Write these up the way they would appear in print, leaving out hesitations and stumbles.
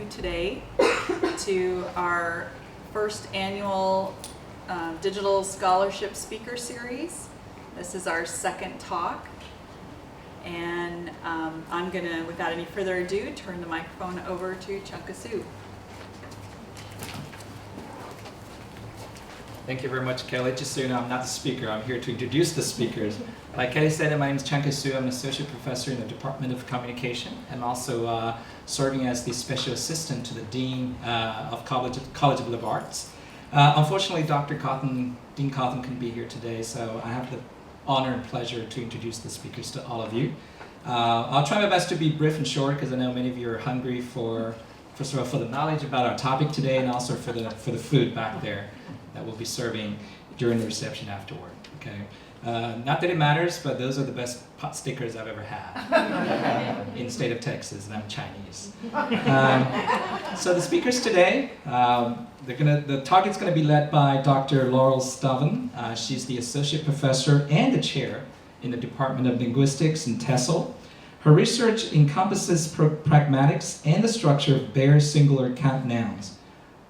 you today to our first annual Digital Scholarship Speaker Series. This is our second talk, and I'm going to, without any further ado, turn the microphone over to Chunkasu. Thank you very much, Kelly. Just so you know, I'm not the speaker. I'm here to introduce the speakers. Like Kelly said, my name is Chunkasu. I'm an associate professor in the Department of Communication. I'm also serving as the special assistant to the Dean of College of Liberal Arts. Unfortunately, Dean Cawthon couldn't be here today, so I have the honor and pleasure to introduce the speakers to all of you. I'll try my best to be brief and short because I know many of you are hungry for the knowledge about our topic today, and also for the food back there that we'll be serving during the reception afterward. Okay. Not that it matters, but those are the best pot stickers I've ever had in the state of Texas, and I'm Chinese. So the speakers today, the talk is going to be led by Dr. Laurel Stvan. She's the associate professor and the chair in the Department of Linguistics in TESOL. Her research encompasses pragmatics and the structure of bare singular count nouns,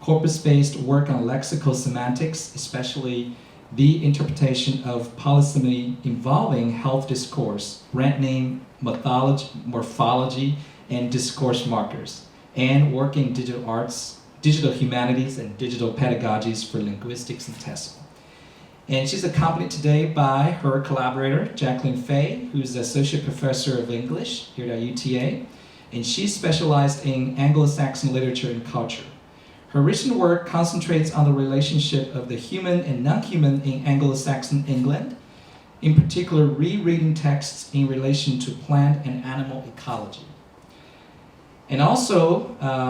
corpus-based work on lexical semantics, especially the interpretation of polysemy involving health discourse, brand name morphology, and discourse markers, and work in digital arts, digital humanities, and digital pedagogies for linguistics and TESOL. And she's accompanied today by her collaborator, Jacqueline Fay, who's associate professor of English here at UTA, and she's specialized in Anglo-Saxon literature and culture. Her recent work concentrates on the relationship of the human and non-human in Anglo-Saxon England, in particular rereading texts in relation to plant and animal ecology. And also,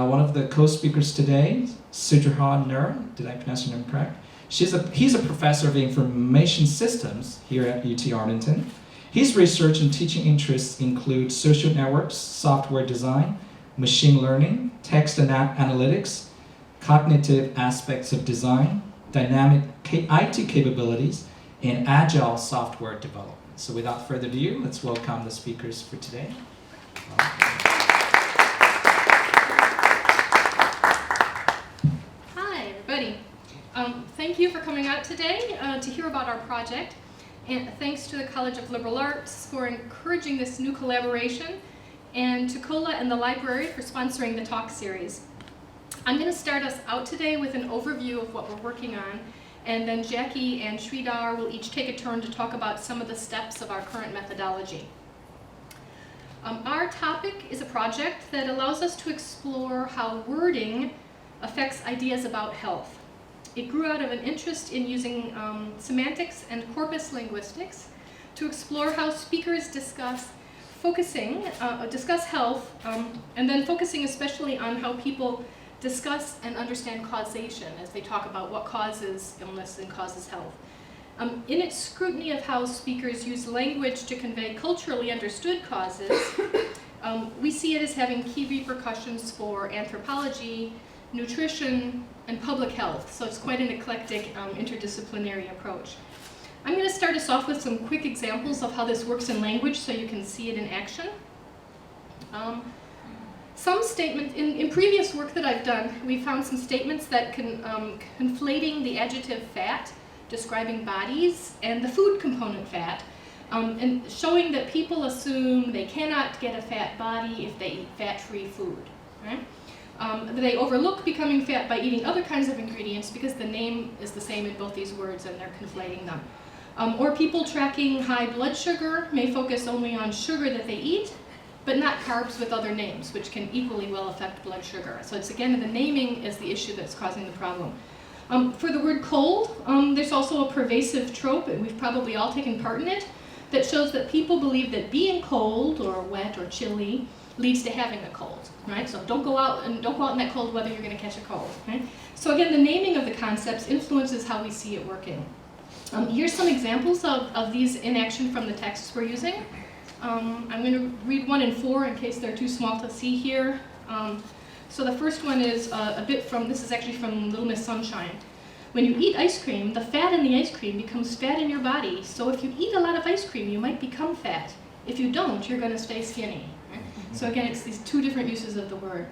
one of the co-speakers today, Sridhar Nerur, did I pronounce your name correct? He's a professor of information systems here at UT Arlington. His research and teaching interests include social networks, software design, machine learning, text and analytics, cognitive aspects of design, dynamic IT capabilities, and agile software development. So without further ado, let's welcome the speakers for today. Hi, everybody. Thank you for coming out today to hear about our project. And thanks to the College of Liberal Arts for encouraging this new collaboration, and to COLA and the library for sponsoring the talk series. I'm going to start us out today with an overview of what we're working on, and then Jackie and Sridhar will each take a turn to talk about some of the steps of our current methodology. Our topic is a project that allows us to explore how wording affects ideas about health. It grew out of an interest in using semantics and corpus linguistics to explore how speakers discuss health, and then focusing especially on how people discuss and understand causation as they talk about what causes illness and causes health. In its scrutiny of how speakers use language to convey culturally understood causes, we see it as having key repercussions for anthropology, nutrition, and public health. So it's quite an eclectic interdisciplinary approach. I'm going to start us off with some quick examples of how this works in language so you can see it in action. Some statements, in previous work that I've done, we found some statements that can, conflating the adjective fat, describing bodies, and the food component fat, and showing that people assume they cannot get a fat body if they eat fat-free food. Right? They overlook becoming fat by eating other kinds of ingredients because the name is the same in both these words and they're conflating them. Or people tracking high blood sugar may focus only on sugar that they eat, but not carbs with other names, which can equally well affect blood sugar. So it's again, the naming is the issue that's causing the problem. For the word cold, there's also a pervasive trope, and we've probably all taken part in it, that shows that people believe that being cold or wet or chilly leads to having a cold, right? So don't go out in that cold weather, you're gonna catch a cold, right? So again, the naming of the concepts influences how we see it working. Here's some examples of these in action from the texts we're using. I'm going to read 1 and 4 in case they're too small to see here. So the first one is this is actually from Little Miss Sunshine. When you eat ice cream, the fat in the ice cream becomes fat in your body. So if you eat a lot of ice cream, you might become fat. If you don't, you're going to stay skinny. Right? So again, it's these two different uses of the word.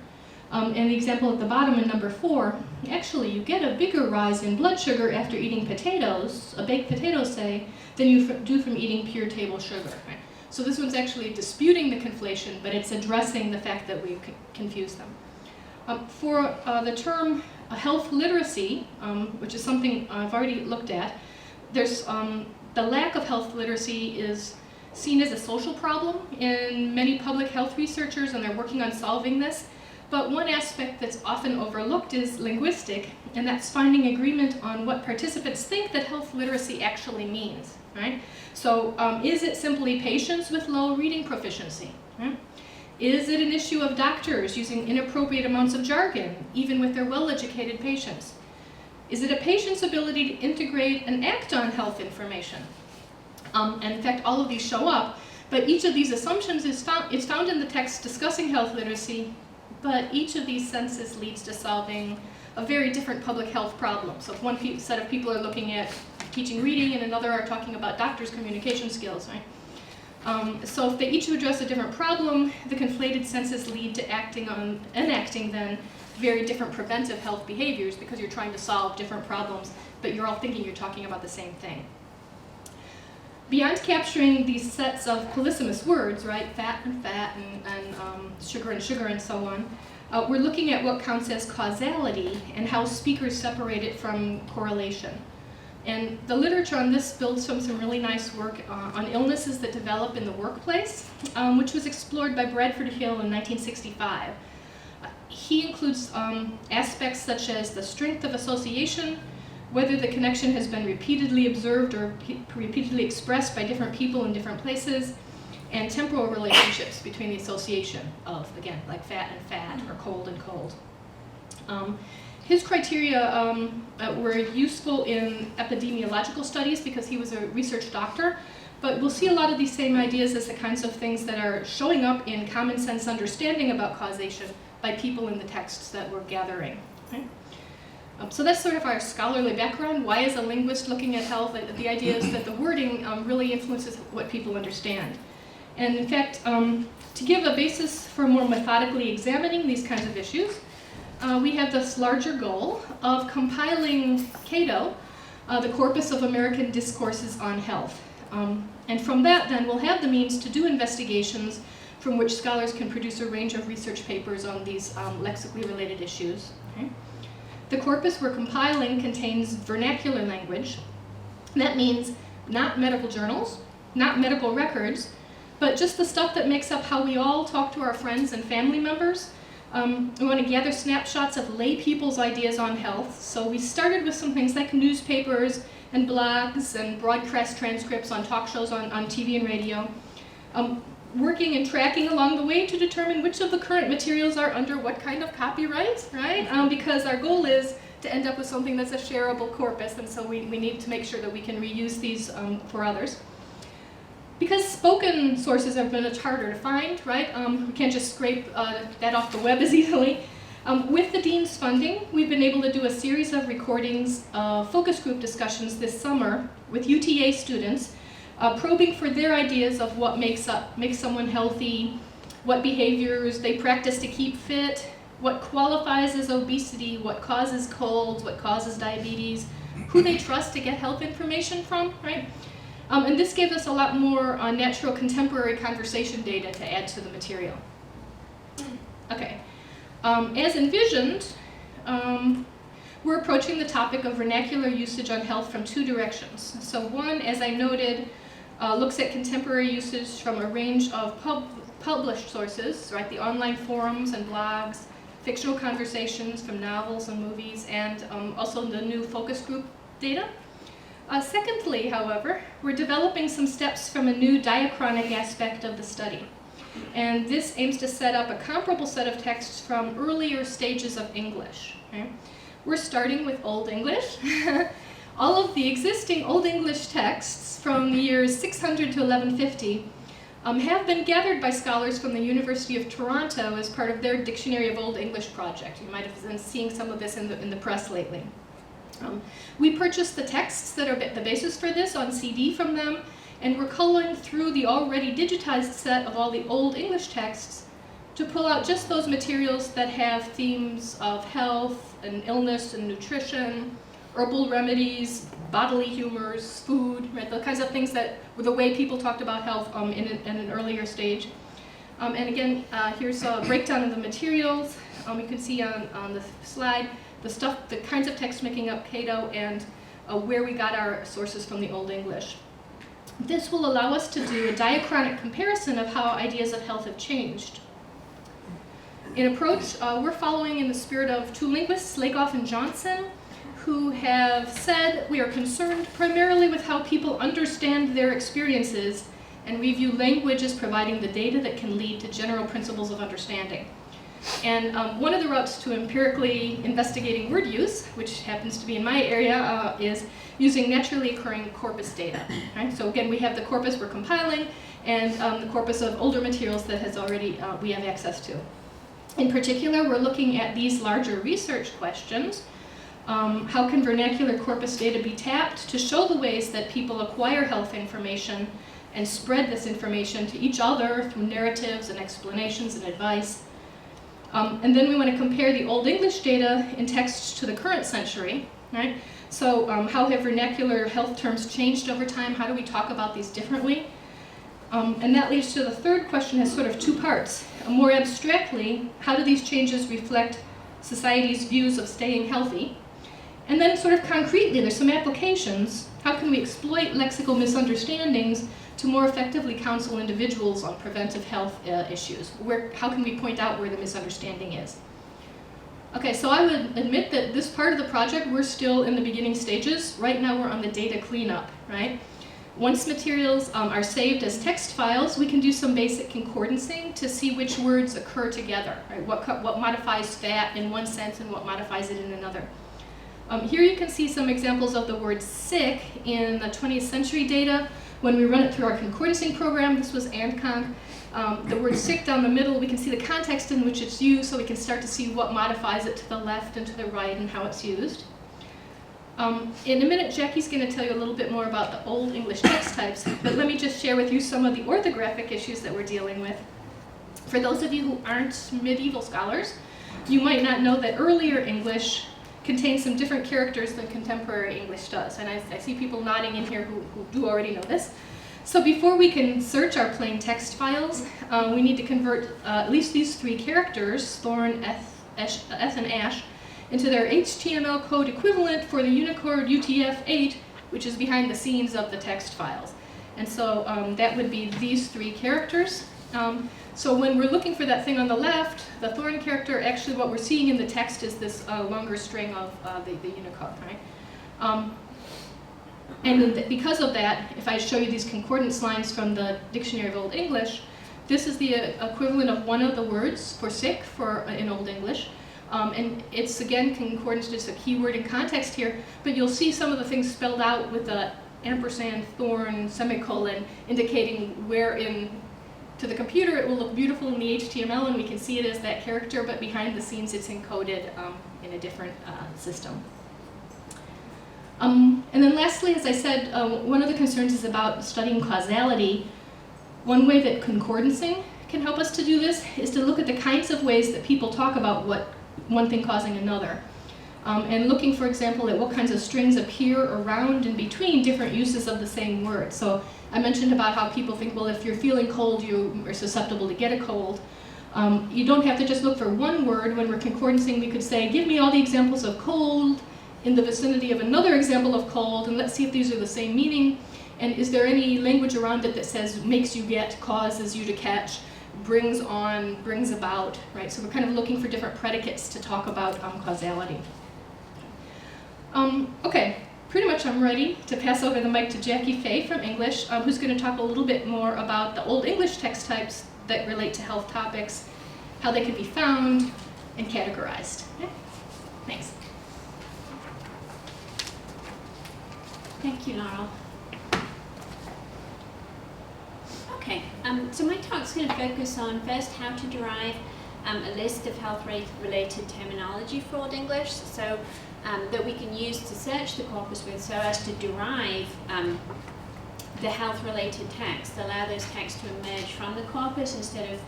And the example at the bottom in number 4, actually you get a bigger rise in blood sugar after eating potatoes, a baked potato say, than you do from eating pure table sugar. Right? So this one's actually disputing the conflation, but it's addressing the fact that we've confused them. For the term health literacy, which is something I've already looked at, there's the lack of health literacy is seen as a social problem in many public health researchers, and they're working on solving this. But one aspect that's often overlooked is linguistic, and that's finding agreement on what participants think that health literacy actually means, right? So is it simply patients with low reading proficiency? Right? Is it an issue of doctors using inappropriate amounts of jargon, even with their well-educated patients? Is it a patient's ability to integrate and act on health information? And in fact, all of these show up, but each of these assumptions is found in the text discussing health literacy, but each of these senses leads to solving a very different public health problem. So if one set of people are looking at teaching reading and another are talking about doctors' communication skills, right? So if they each address a different problem, the conflated senses lead to enacting then very different preventive health behaviors because you're trying to solve different problems, but you're all thinking you're talking about the same thing. Beyond capturing these sets of polysemous words, right, fat and sugar and so on, we're looking at what counts as causality and how speakers separate it from correlation. And the literature on this builds from some really nice work on illnesses that develop in the workplace, which was explored by Bradford Hill in 1965. He includes aspects such as the strength of association, whether the connection has been repeatedly observed or repeatedly expressed by different people in different places, and temporal relationships between the association of, again, like fat and fat, or cold and cold. His criteria were useful in epidemiological studies because he was a research doctor, but we'll see a lot of these same ideas as the kinds of things that are showing up in common sense understanding about causation by people in the texts that we're gathering. Right? So that's sort of our scholarly background. Why is a linguist looking at health? The idea is that the wording really influences what people understand. And in fact, to give a basis for more methodically examining these kinds of issues, we have this larger goal of compiling CADOH, the Corpus of American Discourses on Health. And from that, then, we'll have the means to do investigations from which scholars can produce a range of research papers on these lexically related issues. Okay? The corpus we're compiling contains vernacular language. That means not medical journals, not medical records, but just the stuff that makes up how we all talk to our friends and family members. We want to gather snapshots of lay people's ideas on health. So we started with some things like newspapers and blogs and broadcast transcripts on talk shows on TV and radio. Working and tracking along the way to determine which of the current materials are under what kind of copyright, right? Because our goal is to end up with something that's a shareable corpus, and so we need to make sure that we can reuse these for others. Because spoken sources have been much harder to find, right? We can't just scrape that off the web as easily. With the Dean's funding, we've been able to do a series of recordings of focus group discussions this summer with UTA students, probing for their ideas of what makes someone healthy, what behaviors they practice to keep fit, what qualifies as obesity, what causes colds, what causes diabetes, who they trust to get health information from, right? And this gave us a lot more natural contemporary conversation data to add to the material. Okay, as envisioned, we're approaching the topic of vernacular usage on health from two directions. So one, as I noted, looks at contemporary usage from a range of published sources, right? The online forums and blogs, fictional conversations from novels and movies, and also the new focus group data. Secondly, however, we're developing some steps from a new diachronic aspect of the study. And this aims to set up a comparable set of texts from earlier stages of English. Okay? We're starting with Old English. All of the existing Old English texts from the years 600 to 1150 have been gathered by scholars from the University of Toronto as part of their Dictionary of Old English project. You might have been seeing some of this in the press lately. We purchased the texts that are the basis for this on CD from them, and we're culling through the already digitized set of all the Old English texts to pull out just those materials that have themes of health and illness and nutrition, herbal remedies, bodily humors, food, right? The kinds of things that were the way people talked about health in an earlier stage. And again, here's a breakdown of the materials. You can see on the slide the kinds of text making up CADOH and where we got our sources from the Old English. This will allow us to do a diachronic comparison of how ideas of health have changed. In approach, we're following in the spirit of two linguists, Lakoff and Johnson, who have said we are concerned primarily with how people understand their experiences, and we view language as providing the data that can lead to general principles of understanding. And one of the routes to empirically investigating word use, which happens to be in my area, is using naturally occurring corpus data. Right? So again, we have the corpus we're compiling, and the corpus of older materials that has already we have access to. In particular, we're looking at these larger research questions. How can vernacular corpus data be tapped to show the ways that people acquire health information and spread this information to each other through narratives and explanations and advice? And then we want to compare the Old English data in text to the current century, right? So how have vernacular health terms changed over time? How do we talk about these differently? And that leads to the third question, has sort of two parts. More abstractly, how do these changes reflect society's views of staying healthy? And then sort of concretely, there's some applications. How can we exploit lexical misunderstandings to more effectively counsel individuals on preventive health issues? How can we point out where the misunderstanding is? Okay, so I would admit that this part of the project, we're still in the beginning stages. Right now we're on the data cleanup, right? Once materials are saved as text files, we can do some basic concordancing to see which words occur together, right? What modifies fat in one sense and what modifies it in another. Here you can see some examples of the word sick in the 20th century data. When we run it through our concordancing program, this was AndConc. The word sick down the middle, we can see the context in which it's used, so we can start to see what modifies it to the left and to the right and how it's used. In a minute, Jackie's going to tell you a little bit more about the Old English text types, but let me just share with you some of the orthographic issues that we're dealing with. For those of you who aren't medieval scholars, you might not know that earlier English contains some different characters than contemporary English does, and I see people nodding in here who do already know this. So before we can search our plain text files, we need to convert at least these three characters, thorn, eth, and ash, into their HTML code equivalent for the Unicode UTF-8, which is behind the scenes of the text files. And so that would be these three characters. So when we're looking for that thing on the left, the thorn character, actually what we're seeing in the text is this longer string of the Unicode, right? And because of that, if I show you these concordance lines from the Dictionary of Old English, this is the equivalent of one of the words for sick in Old English. And it's, again, concordance, just a keyword in context here, but you'll see some of the things spelled out with the ampersand, thorn, semicolon, indicating where to the computer it will look beautiful in the HTML and we can see it as that character, but behind the scenes it's encoded in a different system. And then lastly, as I said, one of the concerns is about studying causality. One way that concordancing can help us to do this is to look at the kinds of ways that people talk about one thing causing another. And looking, for example, at what kinds of strings appear around and between different uses of the same word. So I mentioned about how people think, well, if you're feeling cold, you are susceptible to get a cold. You don't have to just look for one word. When we're concordancing, we could say, give me all the examples of cold in the vicinity of another example of cold, and let's see if these are the same meaning. And is there any language around it that says makes you get, causes you to catch, brings on, brings about, right? So we're kind of looking for different predicates to talk about causality. Okay, pretty much I'm ready to pass over the mic to Jackie Fay from English, who's going to talk a little bit more about the Old English text types that relate to health topics, how they can be found and categorized. Okay? Thanks. Thank you, Laurel. Okay, so my talk's going to focus on first how to derive a list of health-related terminology for Old English, so that we can use to search the corpus with, so as to derive the health-related texts, allow those texts to emerge from the corpus instead of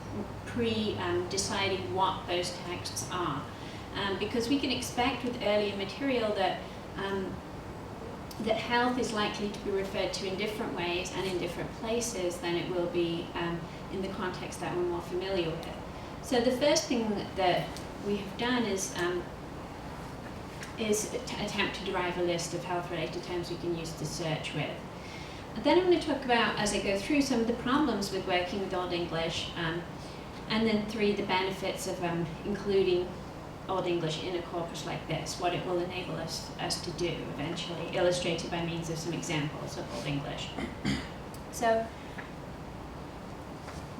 deciding what those texts are. Because we can expect with earlier material that that health is likely to be referred to in different ways and in different places than it will be in the context that we're more familiar with. So the first thing that we have done is attempt to derive a list of health-related terms we can use to search with. And then I'm going to talk about, as I go through, some of the problems with working with Old English, and then 3, the benefits of including Old English in a corpus like this, what it will enable us to do eventually, illustrated by means of some examples of Old English. So,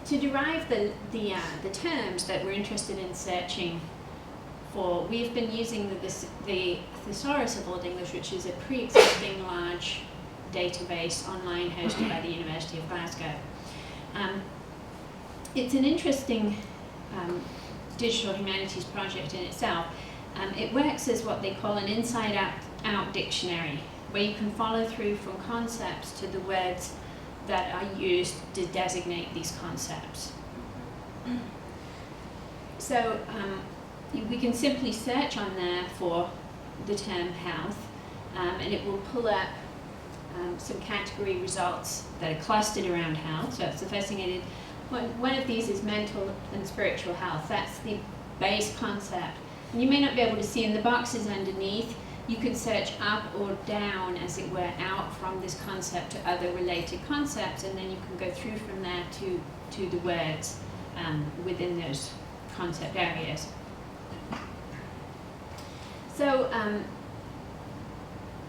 to derive the terms that we're interested in searching for, we've been using the Thesaurus of Old English, which is a pre-existing large database online hosted by the University of Glasgow. It's an interesting digital humanities project in itself. It works as what they call an inside-out dictionary, where you can follow through from concepts to the words that are used to designate these concepts. So we can simply search on there for the term health, and it will pull up some category results that are clustered around health. So that's the first thing I did. One of these is mental and spiritual health. That's the base concept. And you may not be able to see in the boxes underneath. You could search up or down, as it were, out from this concept to other related concepts, and then you can go through from there to the words within those concept areas. So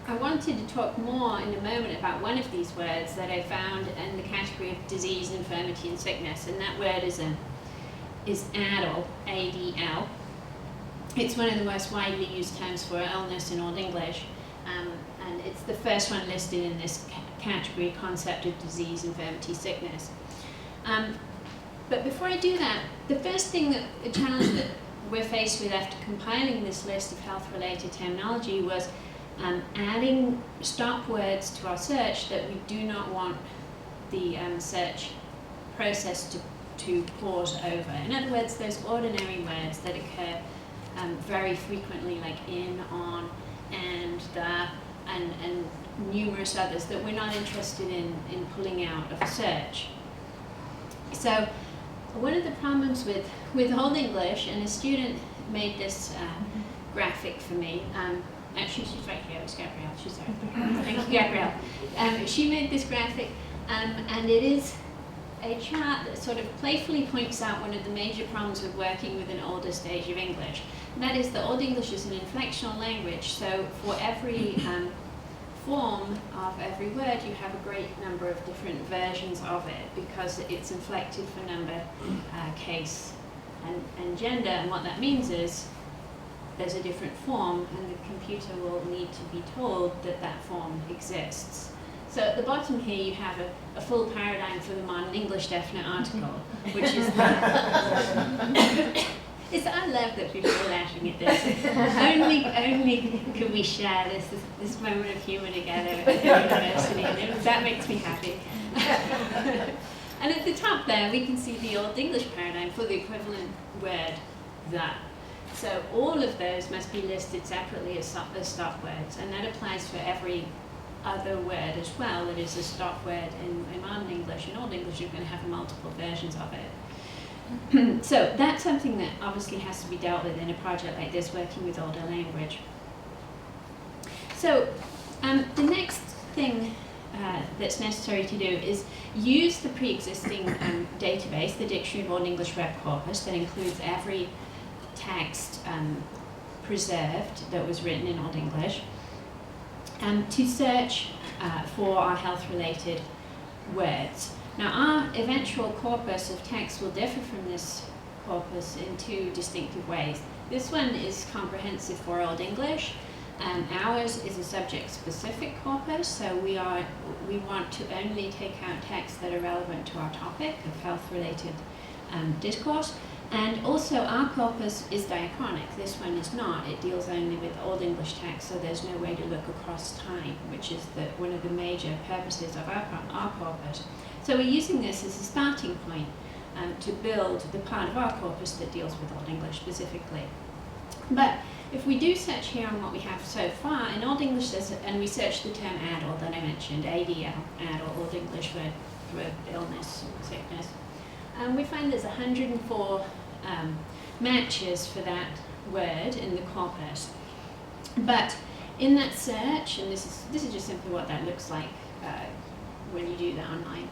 I wanted to talk more in a moment about one of these words that I found in the category of disease, infirmity, and sickness, and that word is ADL, A-D-L. It's one of the most widely used terms for illness in Old English, and it's the first one listed in this category concept of disease, infirmity, sickness. But before I do that, the first thing a challenge that we're faced with after compiling this list of health-related terminology was adding stop words to our search that we do not want the search process to pause over. In other words, those ordinary words that occur very frequently, like in, on, and, the, and numerous others that we're not interested in pulling out of a search. So one of the problems with Old English, and a student made this graphic for me. Actually, she's right here. It's Gabrielle. She's there. Thank you, Gabrielle. She made this graphic, and it is a chart that sort of playfully points out one of the major problems with working with an older stage of English. And that is that Old English is an inflectional language, so for every form of every word, you have a great number of different versions of it, because it's inflected for number, case, and gender. And what that means is there's a different form, and the computer will need to be told that that form exists. So at the bottom here you have a full paradigm for the modern English definite article, which is I love that people are laughing at this. Only could we share this moment of humour together at the university, and that makes me happy. And at the top there we can see the Old English paradigm for the equivalent word that. So all of those must be listed separately as stop words, and that applies for every other word as well that is a stop word in modern English. In Old English you're going to have multiple versions of it. So that's something that obviously has to be dealt with in a project like this, working with older language. So the next thing that's necessary to do is use the pre-existing database, the Dictionary of Old English Web Corpus, that includes every text preserved that was written in Old English, to search for our health-related words. Now, our eventual corpus of text will differ from this corpus in 2 distinctive ways. This one is comprehensive for Old English. Ours is a subject-specific corpus, so we want to only take out texts that are relevant to our topic of health-related discourse. And also our corpus is diachronic. This one is not. It deals only with Old English text, so there's no way to look across time, which is one of the major purposes of our corpus. So we're using this as a starting point to build the part of our corpus that deals with Old English specifically. But if we do search here on what we have so far, in Old English, and we search the term addle that I mentioned, ADL, addle, Old English for illness, sickness, we find there's 104 matches for that word in the corpus. But in that search, and this is just simply what that looks like when you do that online,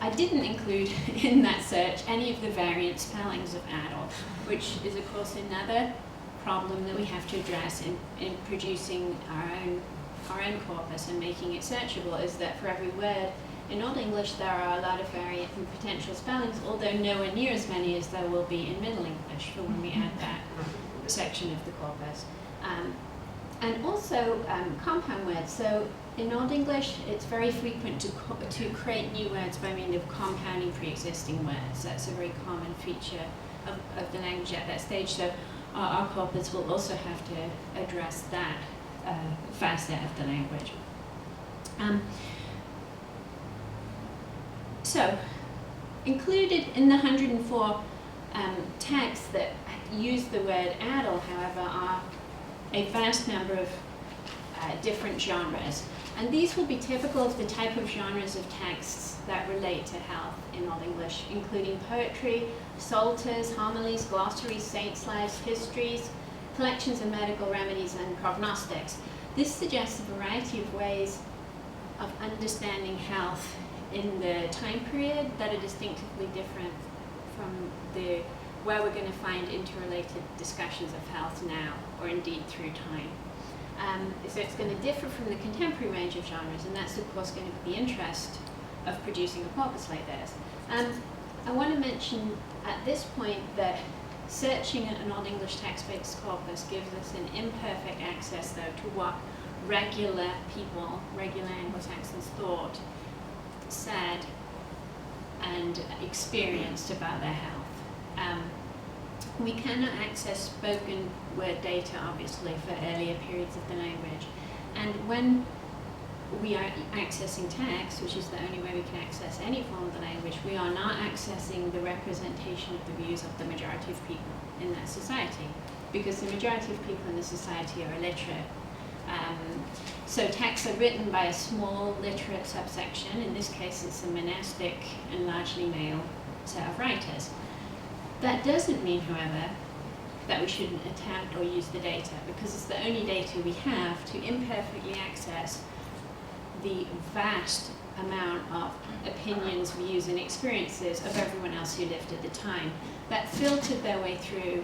I didn't include in that search any of the variant spellings of addle, which is of course another problem that we have to address in producing our own corpus and making it searchable, is that for every word in Old English there are a lot of variant and potential spellings, although nowhere near as many as there will be in Middle English for when we add that section of the corpus. And also compound words. So in Old English, it's very frequent to create new words by means of compounding pre-existing words. That's a very common feature of the language at that stage. So our corpus will also have to address that facet of the language. So included in the 104 texts that use the word addle, however, are a vast number of different genres. And these will be typical of the type of genres of texts that relate to health in Old English, including poetry, psalters, homilies, glossaries, saints' lives, histories, collections of medical remedies, and prognostics. This suggests a variety of ways of understanding health in the time period that are distinctively different from where we're going to find interrelated discussions of health now, or indeed through time. So it's going to differ from the contemporary range of genres, and that's of course going to be the interest of producing a corpus like this. I want to mention at this point that searching an Old English text-based corpus gives us an imperfect access, though, to what regular people, regular Anglo-Saxons thought, said, and experienced about their health. We cannot access spoken word data, obviously, for earlier periods of the language. And when we are accessing text, which is the only way we can access any form of the language, we are not accessing the representation of the views of the majority of people in that society, because the majority of people in the society are illiterate. So texts are written by a small literate subsection. In this case, it's a monastic and largely male set of writers. That doesn't mean, however, that we shouldn't attempt or use the data, because it's the only data we have to imperfectly access the vast amount of opinions, views, and experiences of everyone else who lived at the time that filtered their way through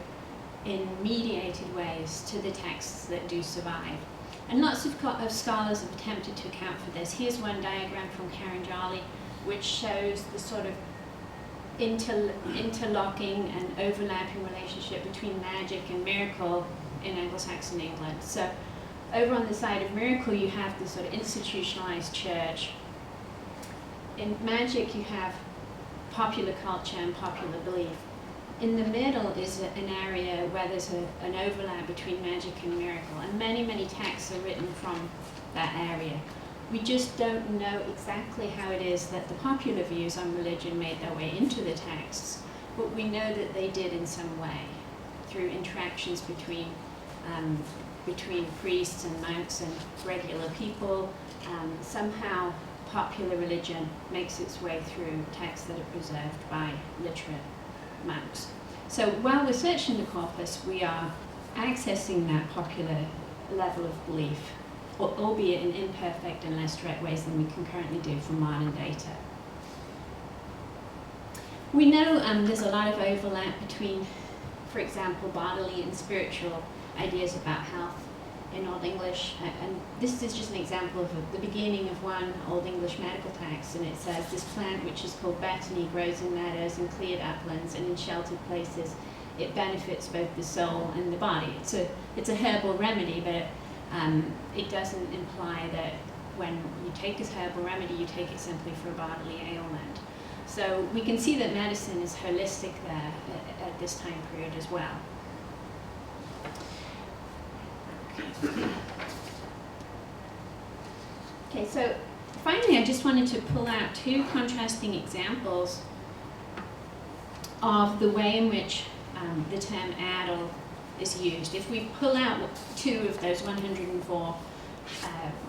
in mediated ways to the texts that do survive. And lots of scholars have attempted to account for this. Here's one diagram from Karen Jolly, which shows the sort of interlocking and overlapping relationship between magic and miracle in Anglo-Saxon England. So over on the side of miracle, you have the sort of institutionalized church. In magic, you have popular culture and popular belief. In the middle is an area where there's an overlap between magic and miracle, and many, many texts are written from that area. We just don't know exactly how it is that the popular views on religion made their way into the texts, but we know that they did in some way through interactions between priests and monks and regular people. Somehow popular religion makes its way through texts that are preserved by literate monks. So while we're searching the corpus, we are accessing that popular level of belief, albeit in imperfect and less direct ways than we can currently do from modern data. We know there's a lot of overlap between, for example, bodily and spiritual ideas about health in Old English, and this is just an example of the beginning of one Old English medical text, and it says, "This plant, which is called Bethany, grows in meadows and cleared uplands and in sheltered places. It benefits both the soul and the body." It's a herbal remedy, but it doesn't imply that when you take this herbal remedy, you take it simply for a bodily ailment. So we can see that medicine is holistic there at this time period as well. Okay, so finally I just wanted to pull out two contrasting examples of the way in which the term adult is used. If we pull out two of those 104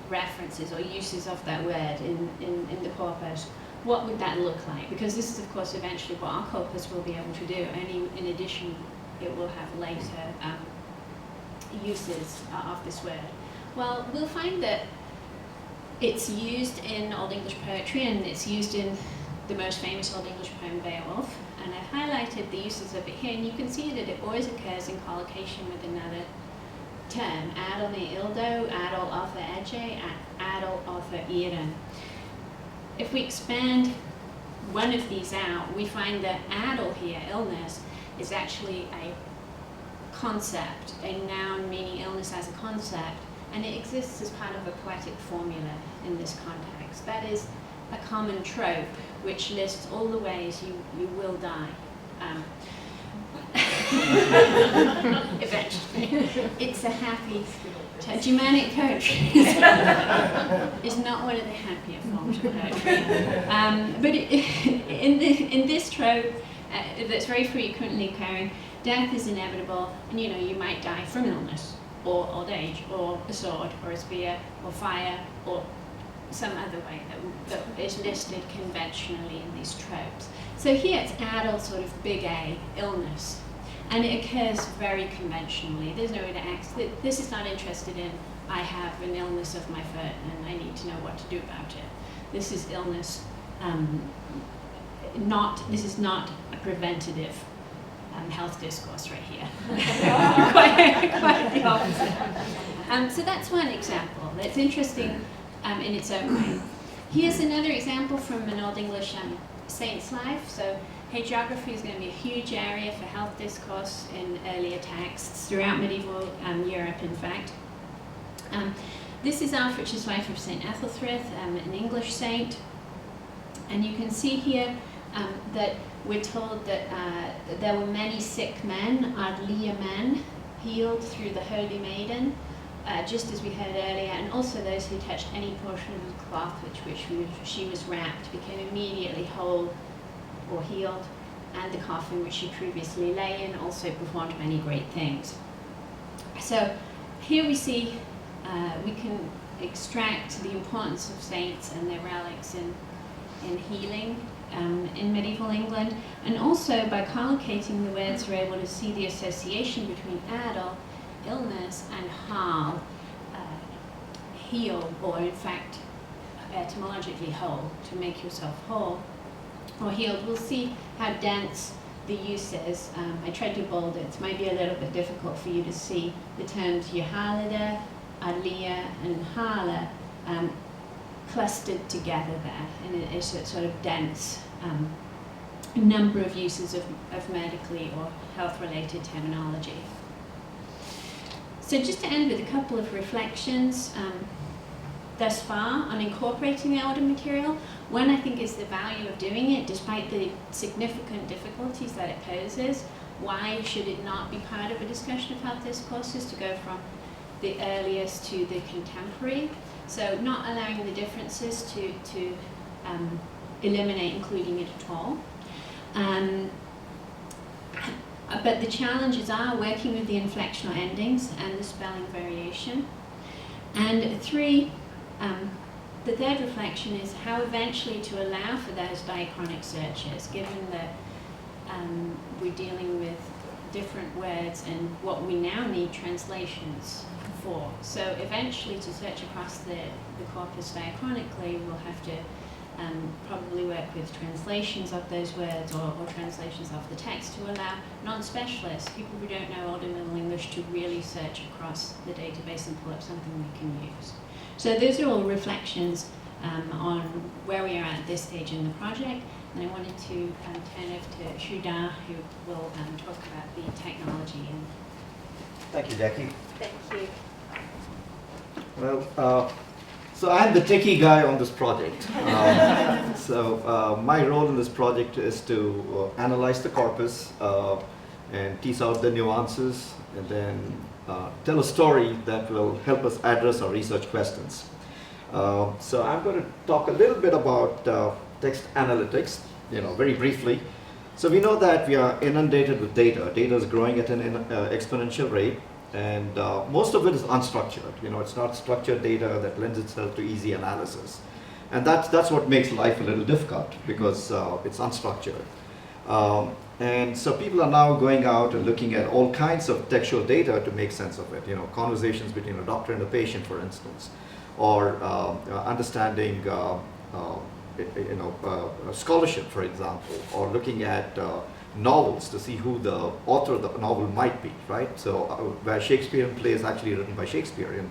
references or uses of that word in the corpus, what would that look like? Because this is, of course, eventually what our corpus will be able to do. Only in addition, it will have later uses of this word. Well, we'll find that it's used in Old English poetry, and it's used in the most famous Old English poem, Beowulf. And I've highlighted the uses of it here, and you can see that it always occurs in collocation with another term. Adel ne ildo, adel other ege, adel other iren. If we expand one of these out, we find that adel here, illness, is actually a concept, a noun meaning illness as a concept, and it exists as part of a poetic formula in this context. That is a common trope which lists all the ways you will die. Eventually. It's a happy, Germanic poetry is not one of the happier forms of poetry. But in this trope that's very frequently occurring, death is inevitable, and you might die from illness, or old age, or a sword, or a spear, or fire, or some other way that is listed conventionally in these tropes. So here it's adult, sort of big A, illness. And it occurs very conventionally. There's no way to act. This is not interested in, I have an illness of my foot and I need to know what to do about it. This is illness, this is not a preventative health discourse right here. quite the opposite. So that's one example that's interesting in its own way. Here's another example from an Old English saint's life. So hagiography is going to be a huge area for health discourse in earlier texts, throughout medieval Europe, in fact. This is Alfred's life of St. Ethelthryth, an English saint. And you can see here that we're told that there were many sick men, adlia men, healed through the Holy Maiden, just as we heard earlier, and also those who touched any portion of the cloth which she was wrapped became immediately whole or healed, and the coffin which she previously lay in also performed many great things. So here we see we can extract the importance of saints and their relics in healing in medieval England, and also by collocating the words we're able to see the association between adel, illness, and hal, heal, or in fact etymologically whole, to make yourself whole or healed. We'll see how dense the use is. I tried to bold it. It might be a little bit difficult for you to see the terms Yehalida, Adlia, and Hala clustered together there, and it is a sort of dense number of uses of medically or health-related terminology. So just to end with a couple of reflections thus far on incorporating the older material. One, I think, is the value of doing it despite the significant difficulties that it poses. Why should it not be part of a discussion of health discourses, to go from the earliest to the contemporary? So not allowing the differences to eliminate including it at all. But the challenges are working with the inflectional endings and the spelling variation. And three, the third reflection is how eventually to allow for those diachronic searches, given that we're dealing with different words and what we now need translations for. So eventually to search across the corpus diachronically, we'll have to probably work with translations of those words or translations of the text to allow non-specialists, people who don't know Old and Middle English, to really search across the database and pull up something we can use. So those are all reflections on where we are at this stage in the project. And I wanted to turn over to Sridhar, who will talk about the technology. Thank you, Jackie. Thank you. Well, So I'm the techie guy on this project. My role in this project is to analyze the corpus and tease out the nuances, and then tell a story that will help us address our research questions. So I'm going to talk a little bit about text analytics, very briefly. So we know that we are inundated with data. Data is growing at an exponential rate, and most of it is unstructured. It's not structured data that lends itself to easy analysis. And that's what makes life a little difficult, because it's unstructured. And so people are now going out and looking at all kinds of textual data to make sense of it. Conversations between a doctor and a patient, for instance, or understanding scholarship, for example, or looking at novels to see who the author of the novel might be, right? So where Shakespearean play is actually written by Shakespeare, and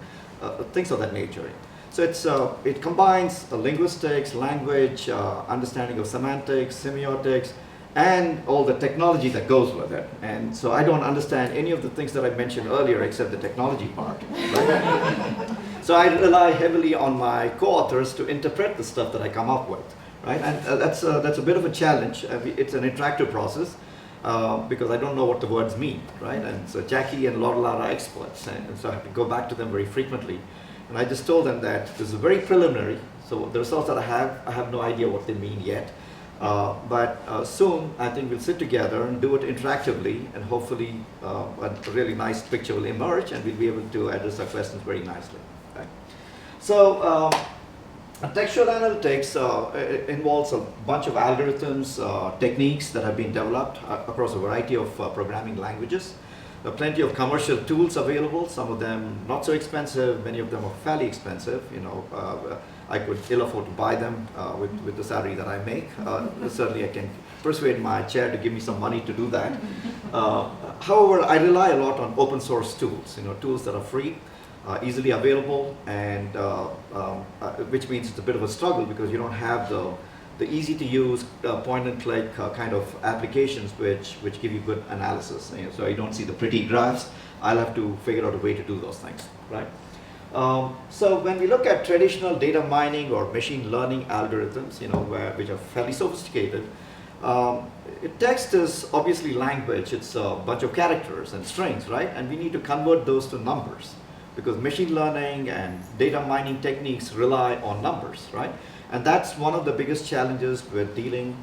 things of that nature. So it combines linguistics, language, understanding of semantics, semiotics, and all the technology that goes with it. And so I don't understand any of the things that I mentioned earlier except the technology part. Right? So I rely heavily on my co-authors to interpret the stuff that I come up with. Right? And that's a bit of a challenge. It's an interactive process because I don't know what the words mean. Right? And so Jackie and Laurel are experts, and so I have to go back to them very frequently. And I just told them that this is very preliminary, so the results that I have no idea what they mean yet. But soon, I think we'll sit together and do it interactively, and hopefully a really nice picture will emerge, and we'll be able to address our questions very nicely. Okay? So textual analytics involves a bunch of algorithms, techniques that have been developed across a variety of programming languages. There are plenty of commercial tools available, some of them not so expensive, many of them are fairly expensive. I could ill afford to buy them with the salary that I make. Certainly I can persuade my chair to give me some money to do that. However, I rely a lot on open source tools, tools that are free, easily available, and which means it's a bit of a struggle because you don't have the easy to use point and click kind of applications which give you good analysis. So you don't see the pretty graphs. I'll have to figure out a way to do those things, right? So when we look at traditional data mining or machine learning algorithms, which are fairly sophisticated, text is obviously language. It's a bunch of characters and strings, right? And we need to convert those to numbers because machine learning and data mining techniques rely on numbers, right? And that's one of the biggest challenges with dealing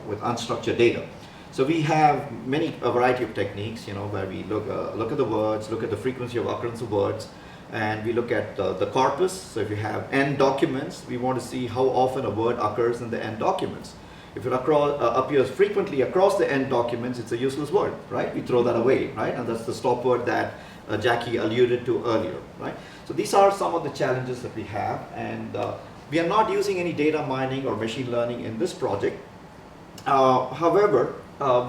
with unstructured data. So we have a variety of techniques, where we look at the words, look at the frequency of occurrence of words, and we look at the corpus. So if you have n documents, we want to see how often a word occurs in the n documents. If it appears frequently across the n documents, it's a useless word, right? We throw that away, right? And that's the stop word that Jackie alluded to earlier, right? So these are some of the challenges that we have, and we are not using any data mining or machine learning in this project. However,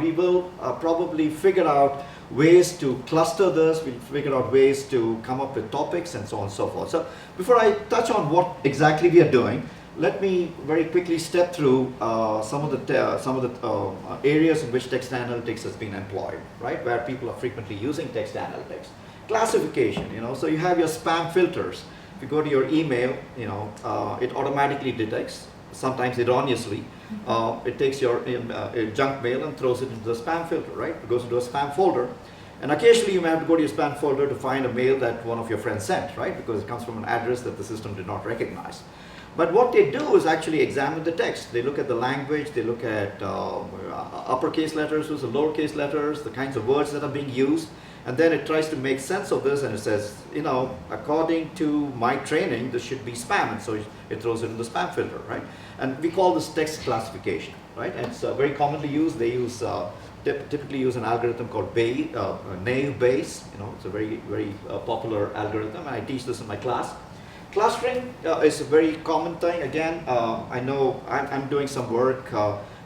we will probably figure out ways to cluster this, we'll figure out ways to come up with topics and so on and so forth. So before I touch on what exactly we are doing, let me very quickly step through some of the areas in which text analytics has been employed, right? Where people are frequently using text analytics. Classification, so you have your spam filters. If you go to your email, it automatically detects, sometimes erroneously, it takes your junk mail and throws it into the spam filter, right? It goes into a spam folder. And occasionally you may have to go to your spam folder to find a mail that one of your friends sent, right? Because it comes from an address that the system did not recognize. But what they do is actually examine the text. They look at the language, they look at uppercase letters versus lowercase letters, the kinds of words that are being used. And then it tries to make sense of this, and it says, according to my training, this should be spam, and so it throws it in the spam filter, right? And we call this text classification, right? And it's very commonly used. They typically use an algorithm called naive Bayes. It's a very, very popular algorithm, and I teach this in my class. Clustering is a very common thing. Again, I know I'm doing some work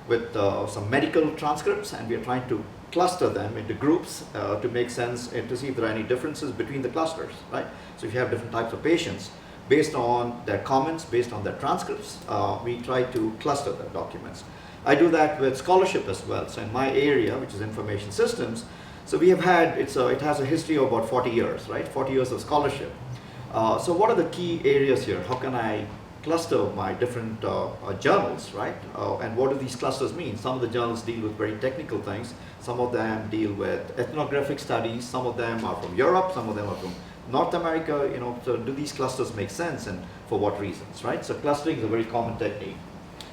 with some medical transcripts, and we are trying to cluster them into groups to make sense and to see if there are any differences between the clusters, right? So if you have different types of patients, based on their comments, based on their transcripts, we try to cluster the documents. I do that with scholarship as well. So in my area, which is information systems, so we have had, it has a history of about 40 years, right? 40 years of scholarship. So what are the key areas here? How can I cluster my different journals, right? And what do these clusters mean? Some of the journals deal with very technical things. Some of them deal with ethnographic studies. Some of them are from Europe. Some of them are from North America. You know, so do these clusters make sense, and for what reasons, right? So clustering is a very common technique.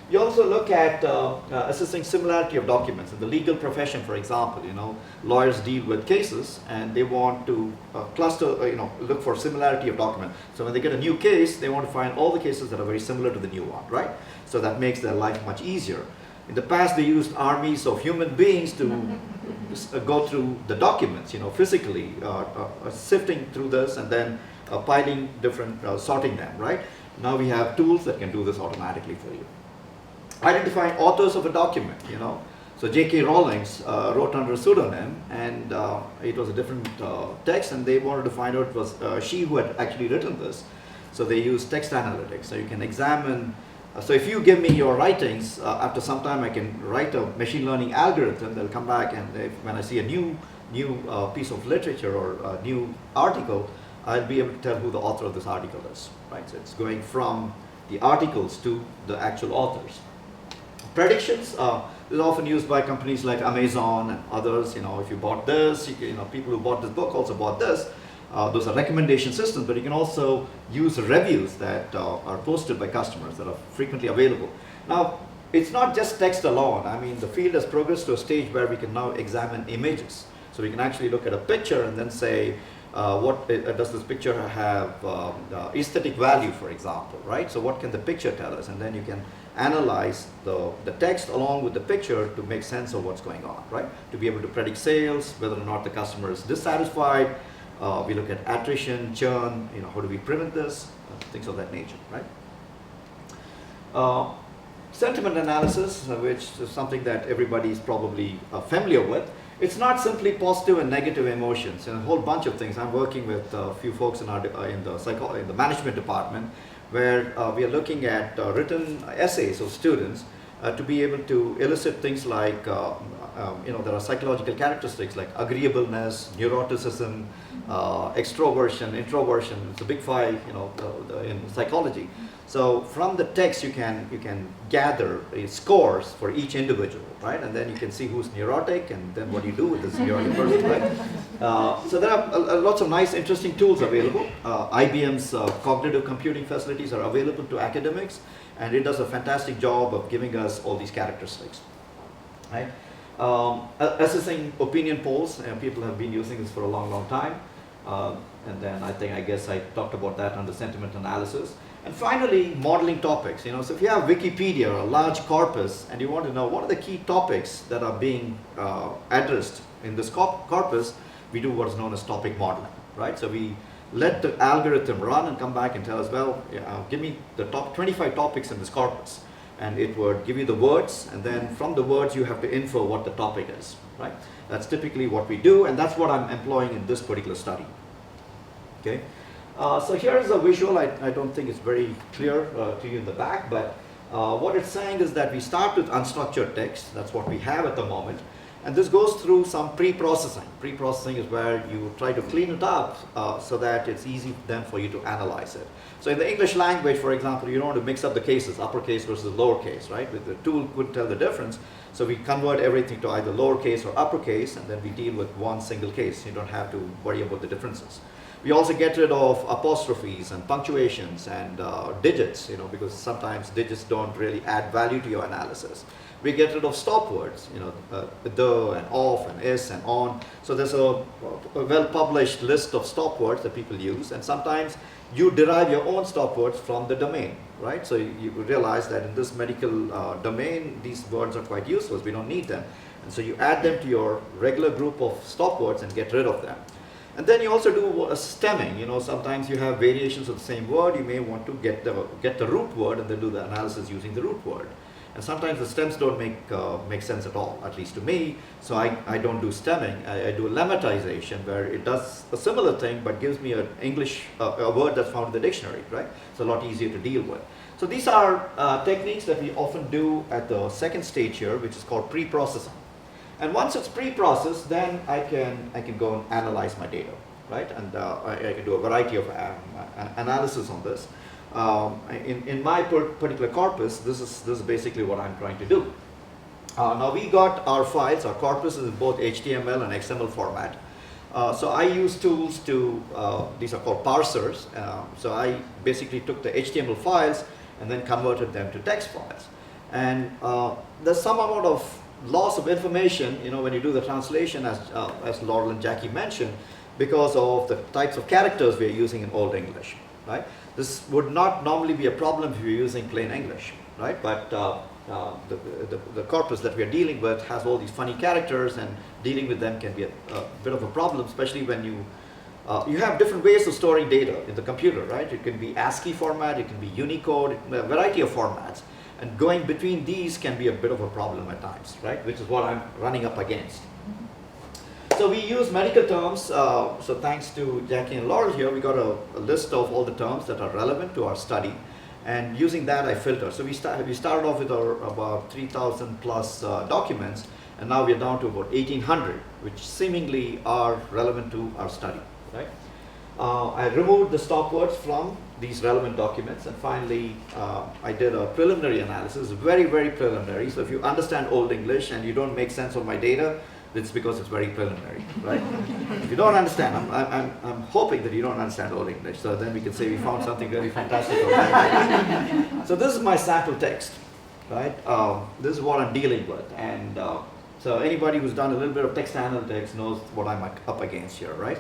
You also look at assessing similarity of documents. In the legal profession, for example, you know, lawyers deal with cases and they want to cluster, you know, look for similarity of document. So when they get a new case, they want to find all the cases that are very similar to the new one, right? So that makes their life much easier. In the past, they used armies of human beings to go through the documents, you know, physically, sifting through this and then piling different, sorting them, right? Now we have tools that can do this automatically for you. Identifying authors of a document, you know. So J.K. Rowling wrote under a pseudonym, and it was a different text, and they wanted to find out it was she who had actually written this. So they used text analytics. So you can examine, so if you give me your writings, after some time I can write a machine learning algorithm that'll come back, and when I see a new piece of literature or a new article, I'll be able to tell who the author of this article is, right? So it's going from the articles to the actual authors. Predictions is often used by companies like Amazon and others. You know, if you bought this, you know, people who bought this book also bought this. Those are recommendation systems, but you can also use reviews that are posted by customers that are frequently available. Now, it's not just text alone. I mean, the field has progressed to a stage where we can now examine images. So we can actually look at a picture and then say, what does this picture have aesthetic value, for example, right? So what can the picture tell us? And then you can analyze the text along with the picture to make sense of what's going on, right? To be able to predict sales, whether or not the customer is dissatisfied. We look at attrition, churn, you know, how do we prevent this? Things of that nature, right? Sentiment analysis, which is something that everybody is probably familiar with. It's not simply positive and negative emotions, and a whole bunch of things. I'm working with a few folks in the management department, where we are looking at written essays of students to be able to elicit things like, you know, there are psychological characteristics like agreeableness, neuroticism, extroversion, introversion. It's a big five, you know, in psychology. So from the text, you can gather scores for each individual, right? And then you can see who's neurotic, and then what do you do with this neurotic person, right? So there are lots of nice, interesting tools available. IBM's cognitive computing facilities are available to academics, and it does a fantastic job of giving us all these characteristics, right? Assessing opinion polls, people have been using this for a long, long time. And then I guess I talked about that under sentiment analysis. And finally, modeling topics. You know, so if you have Wikipedia or a large corpus and you want to know what are the key topics that are being addressed in this corpus, we do what is known as topic modeling, right? So we let the algorithm run and come back and tell us, well, give me the top 25 topics in this corpus. And it would give you the words, and then from the words you have to infer what the topic is, right? That's typically what we do, and that's what I'm employing in this particular study. Okay. So here's a visual. I don't think it's very clear to you in the back, but what it's saying is that we start with unstructured text. That's what we have at the moment. And this goes through some pre-processing. Pre-processing is where you try to clean it up so that it's easy then for you to analyze it. So in the English language, for example, you don't want to mix up the cases, uppercase versus lowercase, right? With the tool could tell the difference. So we convert everything to either lowercase or uppercase, and then we deal with one single case. You don't have to worry about the differences. We also get rid of apostrophes and punctuations and digits, you know, because sometimes digits don't really add value to your analysis. We get rid of stop words, you know, the and of and is and on. So there's a well-published list of stop words that people use, and sometimes you derive your own stop words from the domain, right? So you realize that in this medical domain, these words are quite useless. We don't need them. And so you add them to your regular group of stop words and get rid of them. And then you also do a stemming. You know, sometimes you have variations of the same word. You may want to get the root word and then do the analysis using the root word. And sometimes the stems don't make sense at all, at least to me. So I don't do stemming. I do a lemmatization, where it does a similar thing but gives me an English a word that's found in the dictionary, right? It's a lot easier to deal with. So these are techniques that we often do at the second stage here, which is called pre-processing. And once it's pre-processed, then I can go and analyze my data, right? And I can do a variety of analysis on this. In my particular corpus, this is basically what I'm trying to do. Now we got our files, our corpus is in both HTML and XML format. So I use tools to, these are called parsers. So I basically took the HTML files and then converted them to text files. And there's some amount of loss of information, when you do the translation, as Laurel and Jackie mentioned, because of the types of characters we are using in Old English, right? This would not normally be a problem if you're using plain English, right? But the corpus that we are dealing with has all these funny characters, and dealing with them can be a bit of a problem, especially when you have different ways of storing data in the computer, right? It can be ASCII format, it can be Unicode, a variety of formats. And going between these can be a bit of a problem at times, right? Which is what I'm running up against. So we use medical terms. So thanks to Jackie and Laurel here, we got a list of all the terms that are relevant to our study. And using that, I filter. So we started off with about 3,000 plus documents, and now we're down to about 1,800, which seemingly are relevant to our study, right? I removed the stop words from these relevant documents, and finally I did a preliminary analysis, very, very preliminary. So if you understand Old English and you don't make sense of my data, it's because it's very preliminary, right? If you don't understand, I'm hoping that you don't understand Old English, so then we can say we found something really fantastic. So this is my sample text, right? This is what I'm dealing with, and so anybody who's done a little bit of text analytics knows what I'm up against here, right?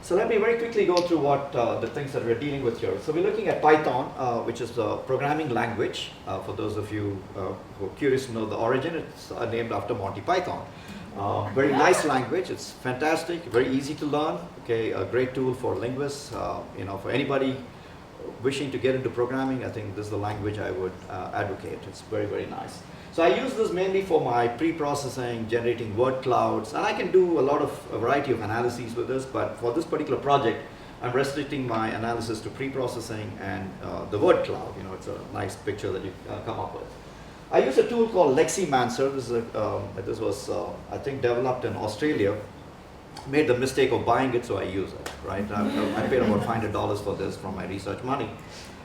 So let me very quickly go through what the things that we're dealing with here. So we're looking at Python, which is the programming language. For those of you who are curious to know the origin, it's named after Monty Python. Very nice language. It's fantastic, very easy to learn. Okay, a great tool for linguists. For anybody wishing to get into programming, I think this is the language I would advocate. It's very, very nice. So I use this mainly for my pre-processing, generating word clouds, and I can do a variety of analyses with this, but for this particular project, I'm restricting my analysis to pre-processing and the word cloud. It's a nice picture that you come up with. I use a tool called Leximancer. This was, I think, developed in Australia. Made the mistake of buying it, so I use it, right? I paid about $500 for this from my research money.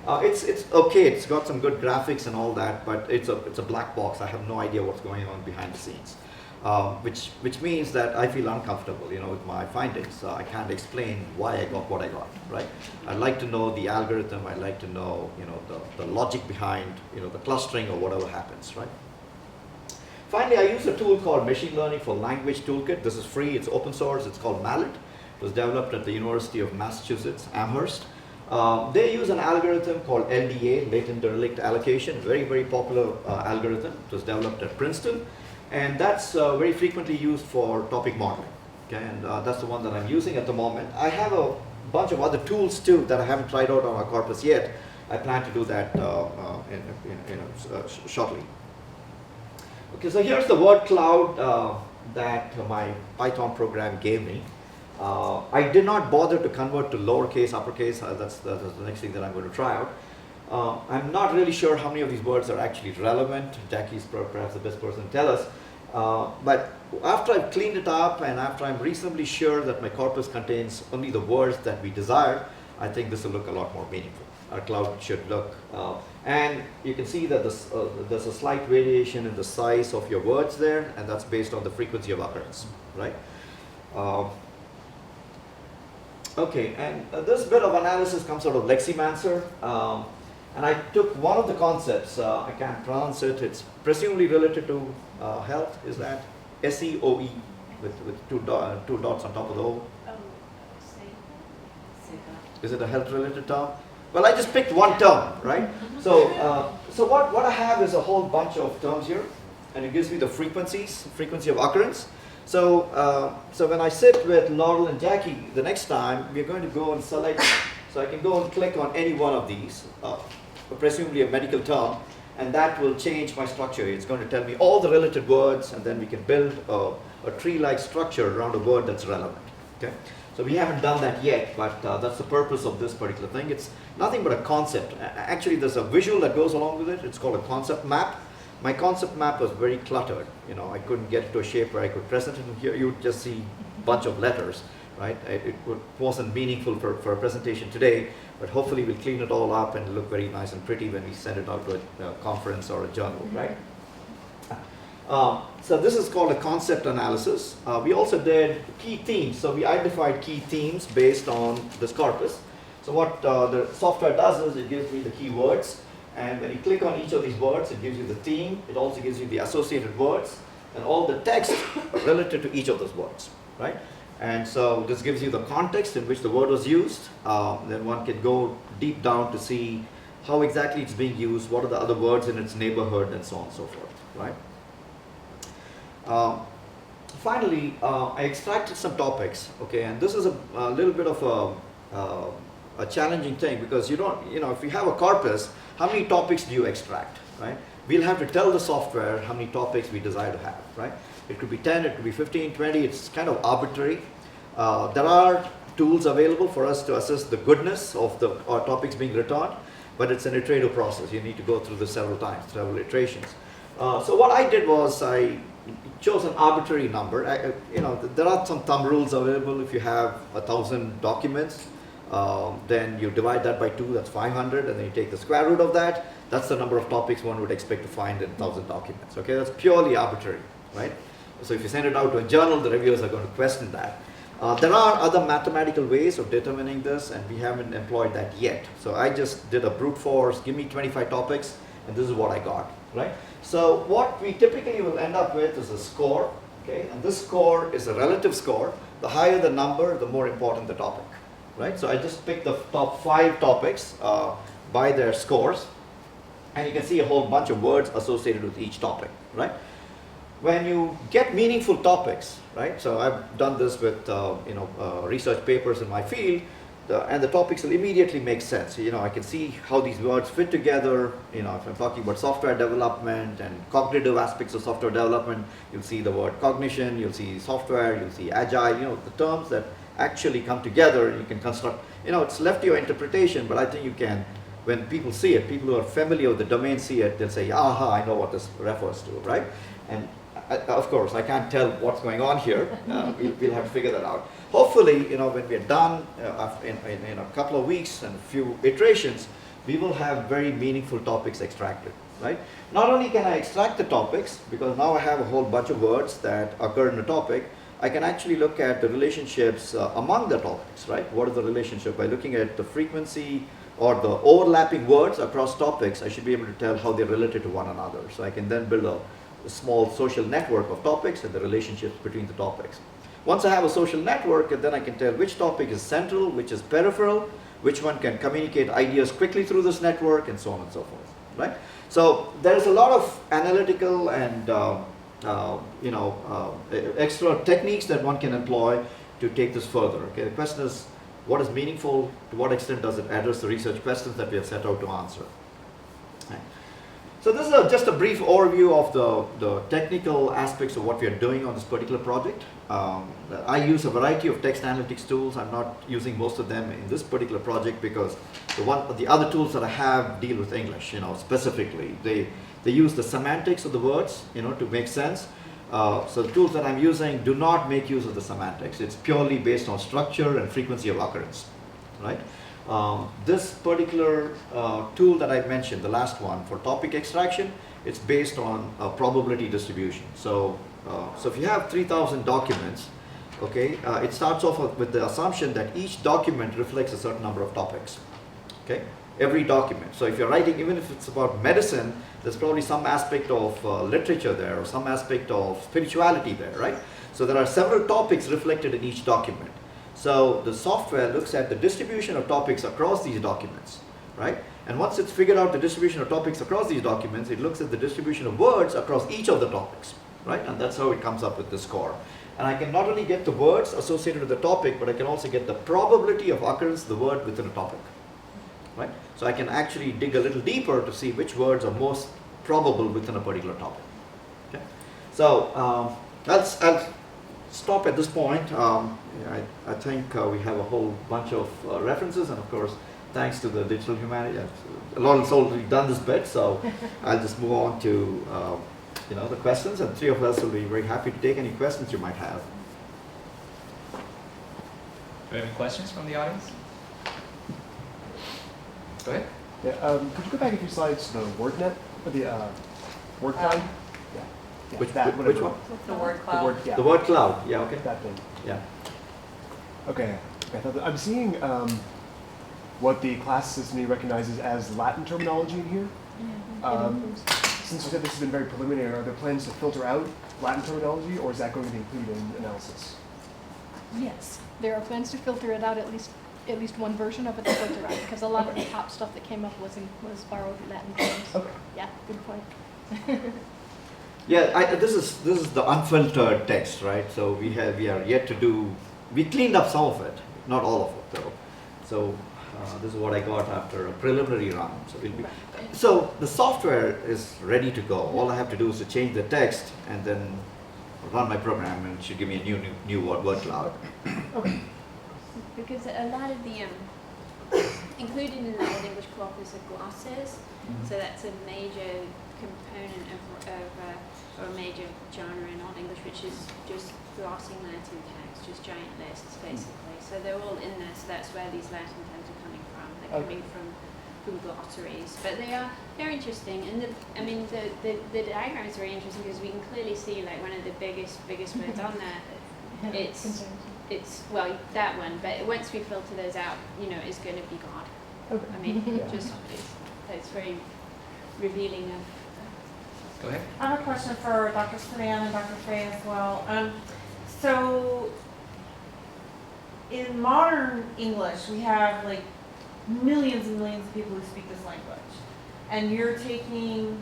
It's okay, it's got some good graphics and all that, but it's a black box. I have no idea what's going on behind the scenes, which means that I feel uncomfortable, with my findings. I can't explain why I got what I got, right? I'd like to know the algorithm. I'd like to know, the logic behind, the clustering or whatever happens, right? Finally, I use a tool called Machine Learning for Language Toolkit. This is free. It's open source. It's called Mallet. It was developed at the University of Massachusetts, Amherst. They use an algorithm called LDA, latent derelict allocation, very, very popular algorithm. It was developed at Princeton, and that's very frequently used for topic modeling. Okay, and that's the one that I'm using at the moment. I have a bunch of other tools too that I haven't tried out on our corpus yet. I plan to do that shortly. Okay, so here's the word cloud that my Python program gave me. I did not bother to convert to lowercase, uppercase. That's the next thing that I'm going to try out. I'm not really sure how many of these words are actually relevant. Jackie's perhaps the best person to tell us. But after I've cleaned it up and after I'm reasonably sure that my corpus contains only the words that we desire, I think this will look a lot more meaningful. Our cloud should look. And you can see that there's a slight variation in the size of your words there, and that's based on the frequency of occurrence, right? Okay, and this bit of analysis comes out of Leximancer, and I took one of the concepts, I can't pronounce it, it's presumably related to health, is that SEOE with two dots on top of the O? Is it a health related term? Well, I just picked one term, right? So what I have is a whole bunch of terms here, and it gives me the frequency of occurrence. So when I sit with Laurel and Jackie the next time, we're going to go and select, so I can go and click on any one of these, presumably a medical term, and that will change my structure. It's going to tell me all the related words, and then we can build a tree-like structure around a word that's relevant. Okay? So we haven't done that yet, but that's the purpose of this particular thing. It's nothing but a concept. Actually, there's a visual that goes along with it. It's called a concept map. My concept map was very cluttered. I couldn't get it to a shape where I could present it. And here you would just see bunch of letters, right? It wasn't meaningful for a presentation today, but hopefully we'll clean it all up and look very nice and pretty when we send it out to a conference or a journal, right? So this is called a concept analysis. We also did key themes. So we identified key themes based on this corpus. So what the software does is it gives me the keywords, and when you click on each of these words, it gives you the theme. It also gives you the associated words and all the text related to each of those words, right? And so this gives you the context in which the word was used. Then one can go deep down to see how exactly it's being used, what are the other words in its neighborhood, and so on and so forth, right? Finally, I extracted some topics, okay, and this is a little bit of a challenging thing, because you don't, if you have a corpus, how many topics do you extract, right? We'll have to tell the software how many topics we desire to have, right? It could be 10, it could be 15, 20, it's kind of arbitrary. There are tools available for us to assess the goodness of our topics being returned, but it's an iterative process. You need to go through this several times, several iterations. So what I did was I chose an arbitrary number. There are some thumb rules available. If you have 1,000 documents, then you divide that by 2, that's 500, and then you take the square root of that. That's the number of topics one would expect to find in 1,000 documents. Okay, that's purely arbitrary, right? So if you send it out to a journal, the reviewers are going to question that. There are other mathematical ways of determining this, and we haven't employed that yet. So I just did a brute force, give me 25 topics, and this is what I got, right? So what we typically will end up with is a score, okay? And this score is a relative score. The higher the number, the more important the topic, right? So I just picked the top 5 topics by their scores, and you can see a whole bunch of words associated with each topic, right? When you get meaningful topics, right? So I've done this with research papers in my field, and the topics will immediately make sense. I can see how these words fit together. If I'm talking about software development and cognitive aspects of software development, you'll see the word cognition, you'll see software, you'll see agile, the terms that actually come together, and you can construct, it's left to your interpretation, but I think you can, when people see it, people who are familiar with the domain see it, they'll say, aha, I know what this refers to, right? And of course, I can't tell what's going on here. We'll have to figure that out. Hopefully, when we're done in a couple of weeks and a few iterations, we will have very meaningful topics extracted, right? Not only can I extract the topics, because now I have a whole bunch of words that occur in a topic, I can actually look at the relationships among the topics, right? What is the relationship? By looking at the frequency or the overlapping words across topics, I should be able to tell how they're related to one another. So I can then build a small social network of topics and the relationships between the topics. Once I have a social network, and then I can tell which topic is central, which is peripheral, which one can communicate ideas quickly through this network, and so on and so forth, right? So there's a lot of analytical and extra techniques that one can employ to take this further. Okay, the question is, what is meaningful? To what extent does it address the research questions that we have set out to answer? Right. So this is just a brief overview of the technical aspects of what we are doing on this particular project. I use a variety of text analytics tools. I'm not using most of them in this particular project because the other tools that I have deal with English, specifically. They use the semantics of the words, to make sense. So the tools that I'm using do not make use of the semantics. It's purely based on structure and frequency of occurrence, right? This particular tool that I mentioned, the last one for topic extraction, it's based on a probability distribution. So if you have 3,000 documents, okay, it starts off with the assumption that each document reflects a certain number of topics, okay? Every document. So if you're writing, even if it's about medicine, there's probably some aspect of literature there or some aspect of spirituality there, right? So there are several topics reflected in each document. So the software looks at the distribution of topics across these documents, right? And once it's figured out the distribution of topics across these documents, it looks at the distribution of words across each of the topics, right? And that's how it comes up with the score. And I can not only get the words associated with the topic, but I can also get the probability of occurrence of the word within a topic, right? So I can actually dig a little deeper to see which words are most probable within a particular topic. Okay? So I'll stop at this point. I think we have a whole bunch of references, and of course, thanks to the digital humanities, Laurel's already done this bit, so I'll just move on to the questions, and three of us will be very happy to take any questions you might have. we have any questions from the audience? Go ahead. Yeah, could you go back a few slides to the word net, or the word cloud? Yeah. Which that, which whatever. one? The word The cloud. word, yeah. The word cloud. Yeah. Okay. That thing. Yeah. Okay. I thought I'm seeing what the class system recognizes as Latin terminology in here. Since you said this has been very preliminary, are there plans to filter out Latin terminology, or is that going to be included in analysis? Yes, there are plans to filter it out, at least one version of it to filter out, because a lot of the top stuff that came up was borrowed Latin terms. Okay. Yeah, good point. Yeah, this is the unfiltered text, right? So we are yet to do. We cleaned up some of it, not all of it though. So this is what I got after a preliminary round. So we'll be. So the software is ready to go. All I have to do is to change the text and then run my program, and it should give me a new word cloud. Okay. Because a lot of the included in the Old English corpus are glosses, so that's a major component or a major genre in Old English, which is just glossing Latin text, just giant lists basically. So they're all in there. So that's where these Latin terms are coming from. They're coming from glossaries, but they're interesting, and the diagram is very interesting because we can clearly see like one of the biggest words on there. It's well that one, but once we filter those out, it's going to be God. Okay. I mean, Yeah. it's very revealing of. Go ahead. I have a question for Dr. Stvan and Dr. Fay as well. So in modern English, we have like millions and millions of people who speak this language. And you're taking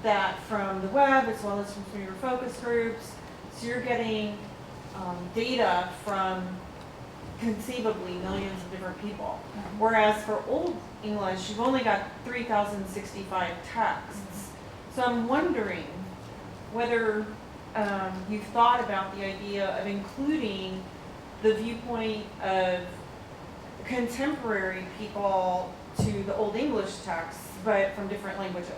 that from the web as well as from some of your focus groups. So you're getting data from conceivably millions of different people. Whereas for Old English, you've only got 3,065 texts. So I'm wondering whether you've thought about the idea of including the viewpoint of contemporary people to the Old English texts, but from different languages.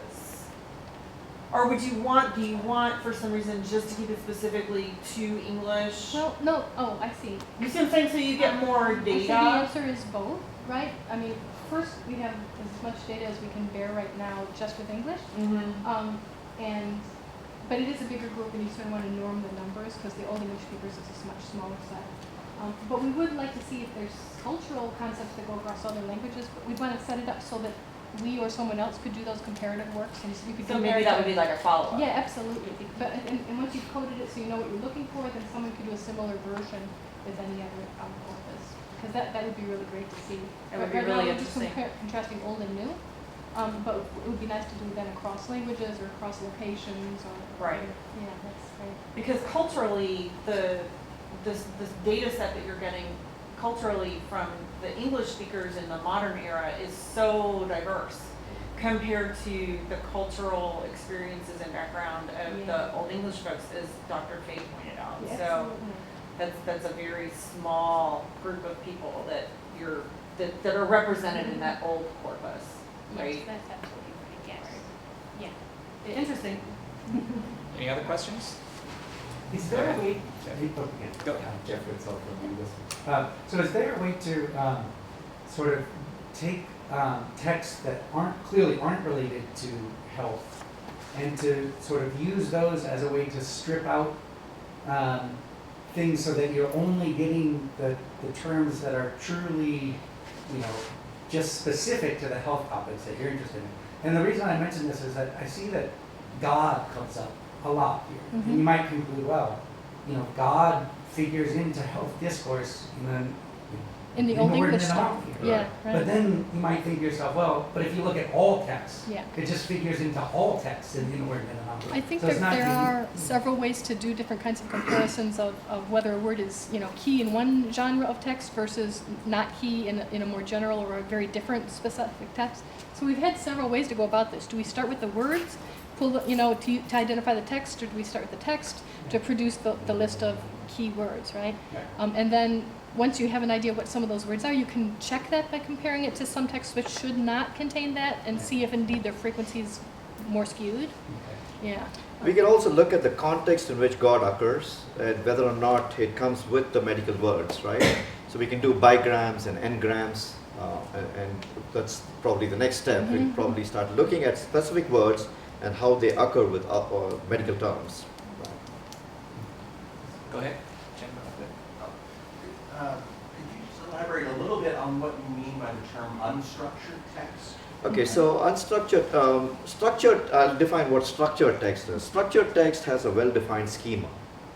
Or do you want, for some reason, just to keep it specifically to English? Well, no, I see. You see what I'm saying? So you get more So data? the answer is both, right? I mean, first, we have as much data as we can bear right now just with English. Mm-hmm. But it is a bigger group, and you sort of want to norm the numbers because the Old English speakers is a much smaller set. But we would like to see if there's cultural concepts that go across other languages, but we want to set it up so that we or someone else could do those comparative works, and so you could So compare maybe that would be like a follow-up. Yeah, absolutely. But and once you've coded it so you know what you're looking for, then someone could do a similar version with any other corpus. Because that would be really great to see. It would be Right now, really we're just interesting. contrasting old and new. But it would be nice to do then across languages or across locations or. Right. Yeah, that's right. Because culturally, this data set that you're getting culturally from the English speakers in the modern era is so diverse compared to the cultural experiences and background of the Old English folks, as Dr. Fay pointed out. Yeah, So absolutely. that's a very small group of people that that are represented in that old corpus, right? Yes, that's absolutely right. Yes. Yeah. Interesting. Any other questions? Is there a way? Go. Jeffrey, it's all from Linguistics. So is there a way to sort of take texts that clearly aren't related to health, and to sort of use those as a way to strip out things so that you're only getting the terms that are truly, just specific to the health topics that you're interested in? And the reason I mention this is that I see that God comes up a lot here. Mm-hmm. And you might conclude, well, God figures into health discourse In the Old word English in the stuff. mouth here. Yeah, right. But then you might think to yourself, well, but if you look at all texts, Yeah. it just figures into all texts in the word in the mouth. I think So it's not there the- are several ways to do different kinds of comparisons of whether a word is, key in one genre of text versus not key in a more general or a very different specific text. So we've had several ways to go about this. Do we start with the words, to identify the text, or do we start with the text to produce the list of key words, right? Yeah. And then once you have an idea of what some of those words are, you can check that by comparing it to some texts which should not contain that and see if indeed their frequency is more skewed. Okay. Yeah. We can also look at the context in which God occurs and whether or not it comes with the medical words, right? So we can do bigrams and n-grams, and that's probably the next step. We'll probably start looking at specific words and how they occur with medical terms. Go ahead. Could you just elaborate a little bit on what you mean by the term unstructured text? Okay, so unstructured, structured, I'll define what structured text is. Structured text has a well-defined schema,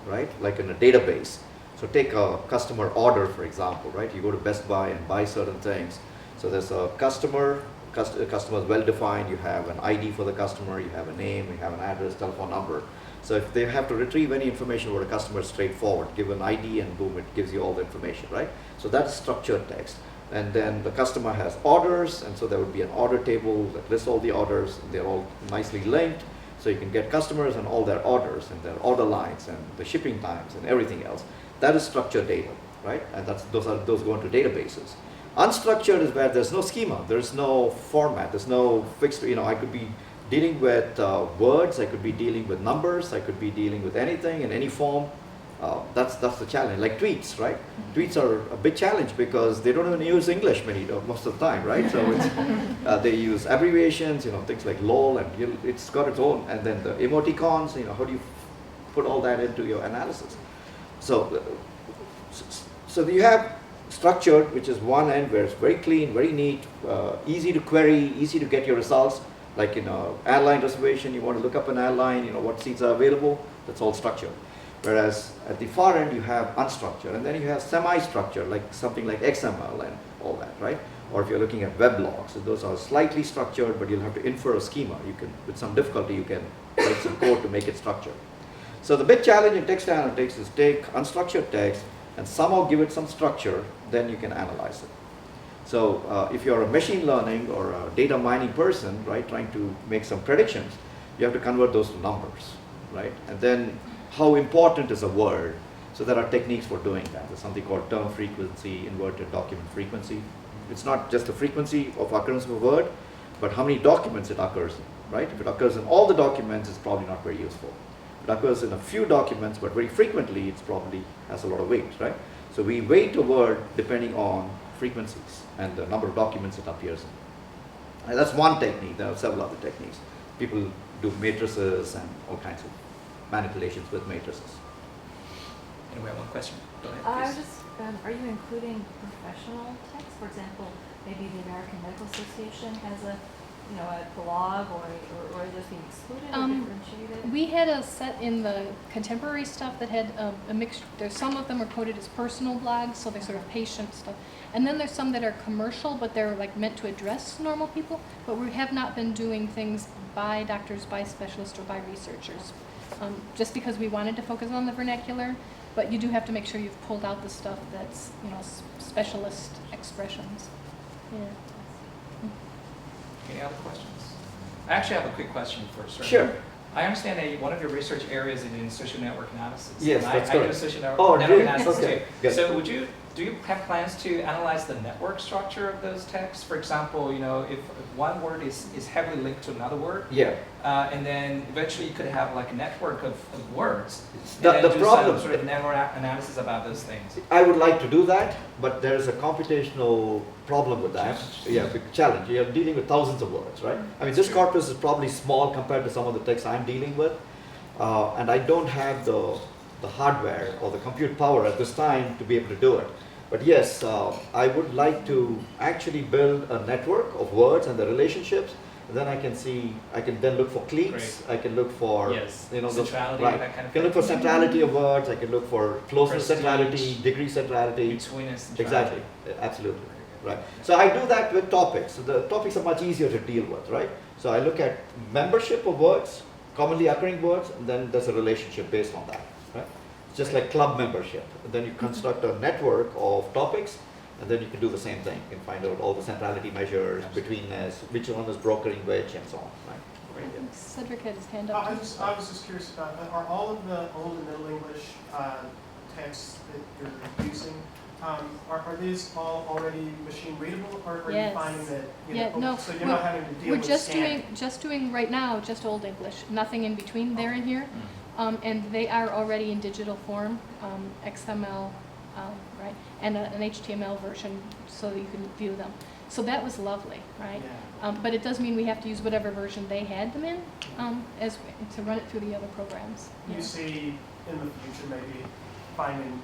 right? Like in a database. So take a customer order, for example, right? You go to Best Buy and buy certain things. So there's a customer is well-defined, you have an ID for the customer, you have a name, you have an address, telephone number. So if they have to retrieve any information about a customer, it's straightforward. Give an ID and boom, it gives you all the information, right? So that's structured text. And then the customer has orders, and so there would be an order table that lists all the orders, and they're all nicely linked. So you can get customers and all their orders and their order lines and the shipping times and everything else. That is structured data, right? And those go into databases. Unstructured is where there's no schema, there's no format, there's no fixed, I could be dealing with words, I could be dealing with numbers, I could be dealing with anything in any form. That's the challenge. Like tweets, right? Tweets are a big challenge because they don't even use English most of the time, right? So it's, they use abbreviations, things like LOL, and it's got its own. And then the emoticons, how do you put all that into your analysis? So you have structured, which is one end where it's very clean, very neat, easy to query, easy to get your results. Like in an airline reservation, you want to look up an airline, what seats are available, that's all structured. Whereas at the far end, you have unstructured, and then you have semi-structured, like something like XML and all that, right? Or if you're looking at weblogs, so those are slightly structured, but you'll have to infer a schema. You can, with some difficulty, you can write some code to make it structured. So the big challenge in text analytics is take unstructured text and somehow give it some structure, then you can analyze it. So if you're a machine learning or a data mining person, right, trying to make some predictions, you have to convert those to numbers, right? And then how important is a word? So there are techniques for doing that. There's something called term frequency, inverted document frequency. It's not just the frequency of occurrence of a word, but how many documents it occurs in, right? If it occurs in all the documents, it's probably not very useful. If it occurs in a few documents, but very frequently, it's probably has a lot of weight, right? So we weight a word depending on frequencies and the number of documents it appears in. And that's one technique. There are several other techniques. People do matrices and all kinds of manipulations with matrices. Anyway, one question. Go ahead, I please. was just, are you including professional text? For example, maybe the American Medical Association has a blog, or is this being excluded or differentiated? We had a set in the contemporary stuff that had a mixture. There's some of them are coded as personal blogs, so they're sort of patient stuff. And then there's some that are commercial, but they're like meant to address normal people. But we have not been doing things by doctors, by specialists, or by researchers. Just because we wanted to focus on the vernacular, but you do have to make sure you've pulled out the stuff that's, specialist expressions. Yeah. Any other questions? I actually have a quick question for Sridhar. Sure. I understand that one of your research areas is in social network analysis. Yes, and that's I do correct. social Oh, network really? analysis Okay, too. good. So do you have plans to analyze the network structure of those texts? For example, if one word is heavily linked to another word, Yeah. and then eventually you could have like a network of words, The and then do problem- some sort of network analysis about those things. I would like to do that, but there's a computational problem with that. Yeah, big challenge. You're dealing with thousands of words, right? I mean, this corpus is probably small compared to some of the texts I'm dealing with, and I don't have the hardware or the compute power at this time to be able to do it. But yes, I would like to actually build a network of words and the relationships. And then I can then look for cliques. Great. I can look for, Yes, those, centrality, right. that kind of I can look for centrality of words. I can look for closeness Prestige. centrality, degree centrality. Between-us. Exactly, absolutely, right. So I do that with topics. So the topics are much easier to deal with, right? So I look at membership of words, commonly occurring words, and then there's a relationship based on that, right? It's just like club membership. And then you construct a network of topics, and then you can do the same thing. You can find out all the centrality measures, betweenness, which one is brokering which, and so on, right? I think Cedric had his hand up. I was just curious about, are all of the Old and Middle English texts that you're using, are these all already machine readable, or are Yes. you finding that, No, so you're not having to deal we're with just scanning? doing right now just Old English, nothing in between there and here, and they are already in digital form, XML, right? And an HTML version so that you can view them. So that was lovely, right? Yeah. But it does mean we have to use whatever version they had them in to run it through the other programs. You see in the future maybe finding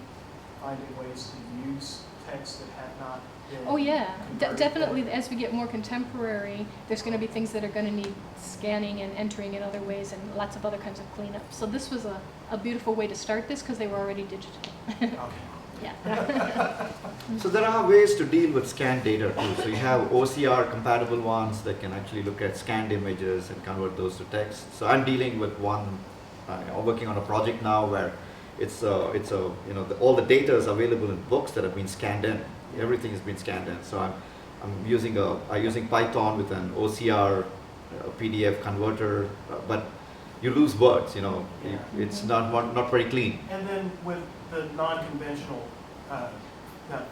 ways to use text that have not been Oh yeah, converted. definitely as we get more contemporary, there's going to be things that are going to need scanning and entering in other ways and lots of other kinds of cleanup. So this was a beautiful way to start this because they were already digital. Okay. Yeah. So there are ways to deal with scanned data too. So you have OCR compatible ones that can actually look at scanned images and convert those to text. So I'm dealing with one, working on a project now where all the data is available in books that have been scanned in. Everything has been scanned in. So I'm using Python with an OCR PDF converter, but you lose words. It's not very clean. And then with the non-conventional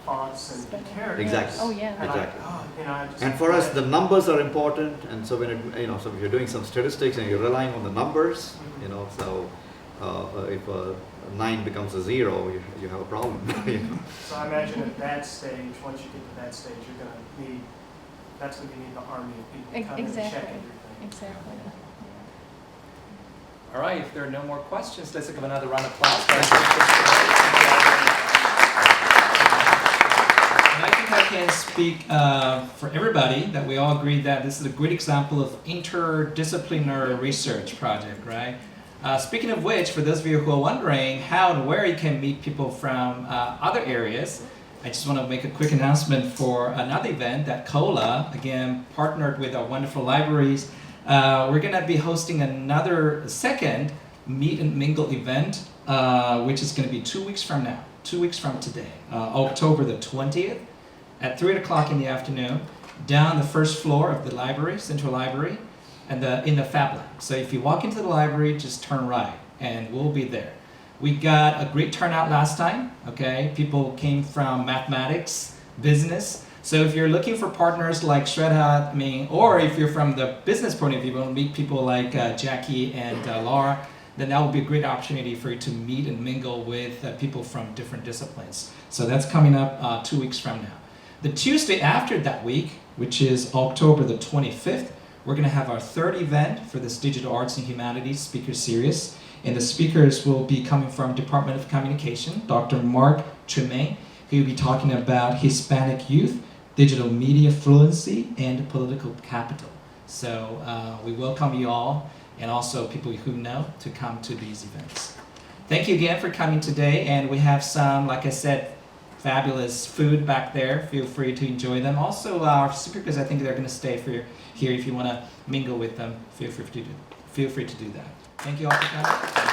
fonts and characters. Exactly. Oh yeah. And Exactly. And for us, the numbers are important. And so when so if you're doing some statistics and you're relying on the numbers, so if a 9 becomes a 0, you have a problem. So I imagine at that stage, once you get to that stage, you're going to need. That's when you need the army of people to come and check Exactly. everything. Exactly. All right, if there are no more questions, let's give another round of applause. And I think I can speak for everybody that we all agree that this is a great example of interdisciplinary research project, right? Speaking of which, for those of you who are wondering how and where you can meet people from other areas, I just want to make a quick announcement for another event that COLA, again, partnered with our wonderful libraries. We're going to be hosting another second Meet and Mingle event, which is going to be 2 weeks from now, 2 weeks from today, October the 20th at 3 o'clock in the afternoon, down the first floor of the library, Central Library, and in the Fab Lab. So if you walk into the library, just turn right, and we'll be there. We got a great turnout last time, okay? People came from mathematics, business. So if you're looking for partners like Sridhar, or if you're from the business point of view, you want to meet people like Jackie and Laurel, then that would be a great opportunity for you to meet and mingle with people from different disciplines. So that's coming up 2 weeks from now. The Tuesday after that week, which is October the 25th, we're going to have our third event for this Digital Arts and Humanities Speaker Series. And the speakers will be coming from Department of Communication, Dr. Mark Tremaine, who will be talking about Hispanic youth, digital media fluency, and political capital. So we welcome you all, and also people who know, to come to these events. Thank you again for coming today, and we have some, like I said, fabulous food back there. Feel free to enjoy them. Also, our speakers, I think they're going to stay here if you want to mingle with them. Feel free to do that. Thank you all for coming.